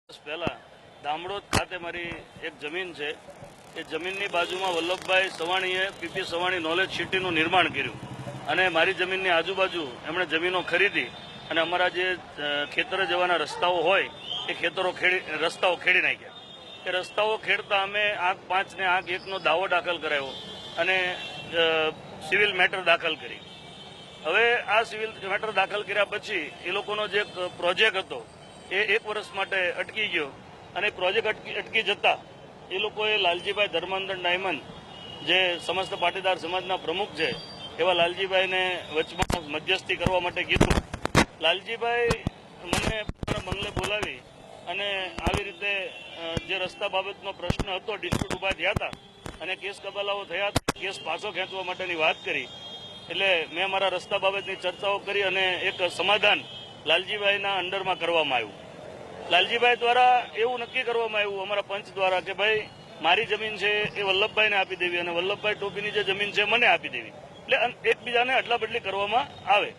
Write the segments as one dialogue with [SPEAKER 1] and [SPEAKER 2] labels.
[SPEAKER 1] પહેલા દામડોદ ખાતે મારી એક જમીન છે. એ જમીનની બાજુમાં વલ્લભભાઈ સવાણીએ પીપી સવાણી નોલેજ સિટીનું નિર્માણ કર્યું અને મારી જમીનની આજુબાજુ એમણે જમીનો ખરીદી અને અમારા જે ખેતરે જવાના રસ્તાઓ હોય એ રસ્તાઓ ખેડી નાખ્યા. એ રસ્તાઓ ખેડતા અમે આંક 5 ને આંક 1નો દાવો દાખલ કરાયો અને સિવિલ મેટર દાખલ કરી. હવે આ સિવિલ મેટર દાખલ કર્યા પછી એ લોકોનો જે પ્રોજેક્ટ હતો એ 1 વર્ષ માટે અટકી ગયો અને પ્રોજેક્ટ અટકી જતા એ લોકોએ લાલજીભાઈ ધર્માંદર ડાયમંડ જે સમસ્ત પાટીદાર સમાજના પ્રમુખ છે એવા લાલજીભાઈને વચમાં મધ્યસ્થી કરવા માટે કીધું. લાલજીભાઈ મને બંગલે બોલાવી અને આવી રીતે જે રસ્તા બાબતનો પ્રશ્ન હતો, ડિસ્પ્યુટ ઉભા થયા હતા અને કેસ કબાલાઓ થયા હતા, કેસ પાછો ખેંચવા માટેની વાત કરી. એટલે મેં મારા રસ્તા બાબતની ચર્ચાઓ કરી અને એક સમાધાન લાલજીભાઈના અંડરમાં કરવામાં આવ્યું. લાલજીભાઈ દ્વારા એવું નક્કી કરવામાં આવ્યું અમારા પંચ દ્વારા કે ભાઈ મારી જમીન છે એ વલ્લભભાઈને આપી દેવી અને વલ્લભભાઈ ટોપીની જે જમીન છે મને આપી દેવી. એટલે એકબીજાને અદલા બદલી કરવામાં આવે.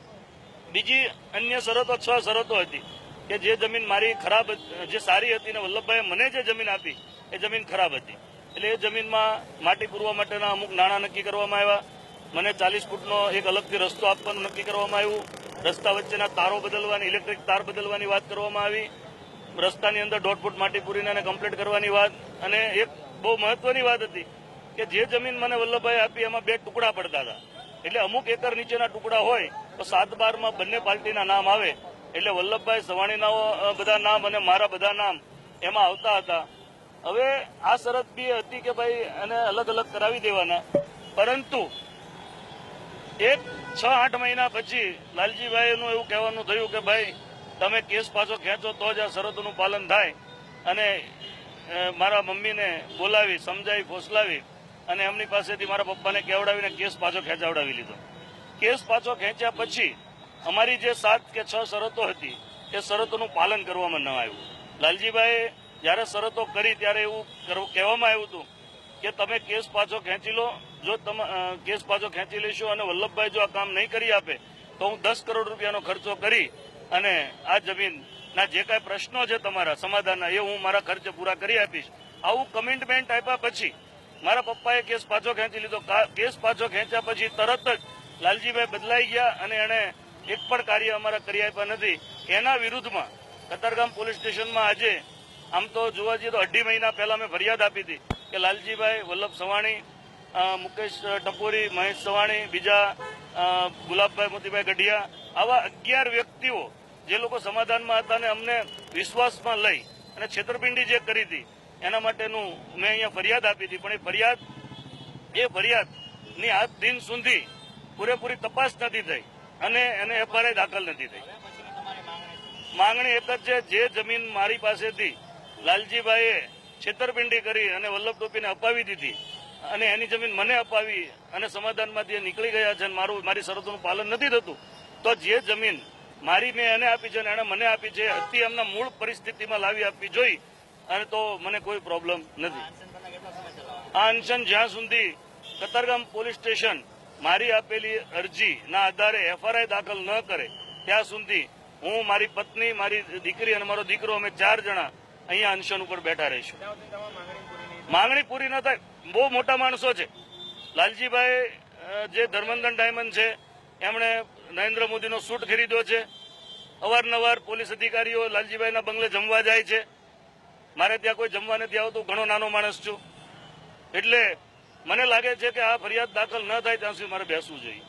[SPEAKER 1] બીજી અન્ય શરતો 6 શરતો હતી કે જે જમીન મારી ખરાબ, જે સારી હતી ને વલ્લભભાઈએ મને જે જમીન આપી એ જમીન ખરાબ હતી. એટલે એ જમીનમાં માટી પૂરવા માટેના અમુક નાણાં નક્કી કરવામાં આવ્યા. મને 40 ફૂટનો એક અલગથી રસ્તો આપવાનું નક્કી કરવામાં આવ્યું. રસ્તા વચ્ચેના તારો બદલવાની, ઇલેક્ટ્રિક તાર બદલવાની વાત કરવામાં આવી. રસ્તાની અંદર 1.5 ફૂટ માટી પૂરીને એને કમ્પ્લીટ કરવાની વાત. અને એક બહુ મહત્વની વાત હતી કે જે જમીન મને વલ્લભભાઈ આપી એમાં 2 ટુકડા પડતા હતા. એટલે અમુક એકર નીચેના ટુકડા હોય તો 7/12માં બંને પાર્ટીના નામ આવે. એટલે વલ્લભભાઈ સવાણીના બધા નામ અને મારા બધા નામ એમાં આવતા હતા. હવે આ શરત બી હતી કે ભાઈ એને અલગ અલગ કરાવી દેવાના. પરંતુ 6-8 મહિના પછી લાલજીભાઈનું એવું કહેવાનું થયું કે ભાઈ તમે કેસ પાછો ખેંચો તો જ આ શરતોનું પાલન થાય. અને મારા મમ્મીને બોલાવી, સમજાવી, ફોસલાવી અને એમની પાસેથી મારા પપ્પાને કેવડાવીને કેસ પાછો ખેંચાવડાવી લીધો. કેસ પાછો ખેંચ્યા પછી અમારી જે 7 કે 6 શરતો હતી એ શરતોનું પાલન કરવામાં ન આવ્યું. લાલજીભાઈએ જ્યારે શરતો કરી ત્યારે એવું કહેવામાં આવ્યું હતું કે તમે કેસ પાછો ખેંચી લો, જો તમે કેસ પાછો ખેંચી લેશો અને વલ્લભભાઈ જો આ કામ નહીં કરી આપે તો હું 10 કરોડ રૂપિયાનો ખર્ચો કરી અને આ જમીનના જે કાંઈ પ્રશ્નો છે તમારા સમાધાનના એ હું મારા ખર્ચે પૂરા કરી આપીશ. આવું કમિટમેન્ટ આપ્યા પછી મારા પપ્પાએ કેસ પાછો ખેંચી લીધો. કેસ પાછો ખેંચ્યા પછી તરત જ લાલજીભાઈ બદલાઈ ગયા અને એણે એક પણ કાર્ય અમારા કરી આપ્યા નથી. એના વિરુદ્ધમાં કતારગામ પોલીસ સ્ટેશનમાં આજે આમ તો જોવા જઈએ તો 2.5 મહિના પહેલા મેં ફરિયાદ આપી હતી કે લાલજીભાઈ, વલ્લભ સવાણી, મુકેશ ટપોરી, મહેશ સવાણી, બીજા ગુલાબભાઈ મોતીભાઈ ગઢિયા, આવા 11 વ્યક્તિઓ જે લોકો સમાધાનમાં હતા અને અમને વિશ્વાસમાં લઈ અને છેતરપિંડી જે કરી હતી એના માટેનું મેં અહીંયા ફરિયાદ આપી હતી. પણ એ ફરિયાદની આજ દિન સુધી પૂરેપૂરી તપાસ નથી થઈ અને એને FRI દાખલ નથી થઈ. માંગણી એક જ છે, જે જમીન મારી પાસેથી લાલજીભાઈએ છેતરપિંડી કરી અને વલ્લભ ટોપીને અપાવી દીધી અને એની જમીન મને અપાવી અને સમાધાનમાંથી નીકળી ગયા છે અને મારી શરતોનું પાલન નથી થતું, તો જે જમીન મારી મેં એને આપી છે અને એણે મને આપી છે અતિ એમના મૂળ પરિસ્થિતિમાં લાવી આપવી જોઈ. અને તો મને કોઈ પ્રોબ્લેમ નથી. આ અનશન જ્યાં સુધી કતારગામ પોલીસ સ્ટેશન મારી આપેલી અરજીના આધારે FRI દાખલ ન કરે ત્યાં સુધી હું, મારી પત્ની, મારી દીકરી અને મારો દીકરો અમે 4 જણા અહીંયા અનશન ઉપર બેઠા રહીશું. માંગણી પૂરી ન થાય. બહુ મોટા માણસો છે. લાલજીભાઈ જે ધર્માંદર ડાયમંડ છે એમણે નરેન્દ્ર મોદીનો સૂટ ખરીદ્યો છે. અવારનવાર પોલીસ અધિકારીઓ લાલજીભાઈના બંગલે જમવા જાય છે. મારે ત્યાં કોઈ જમવા નથી આવતું. ઘણો નાનો માણસ છું. એટલે મને લાગે છે કે આ ફરિયાદ દાખલ ન થાય ત્યાં સુધી મારે બેસવું જોઈએ.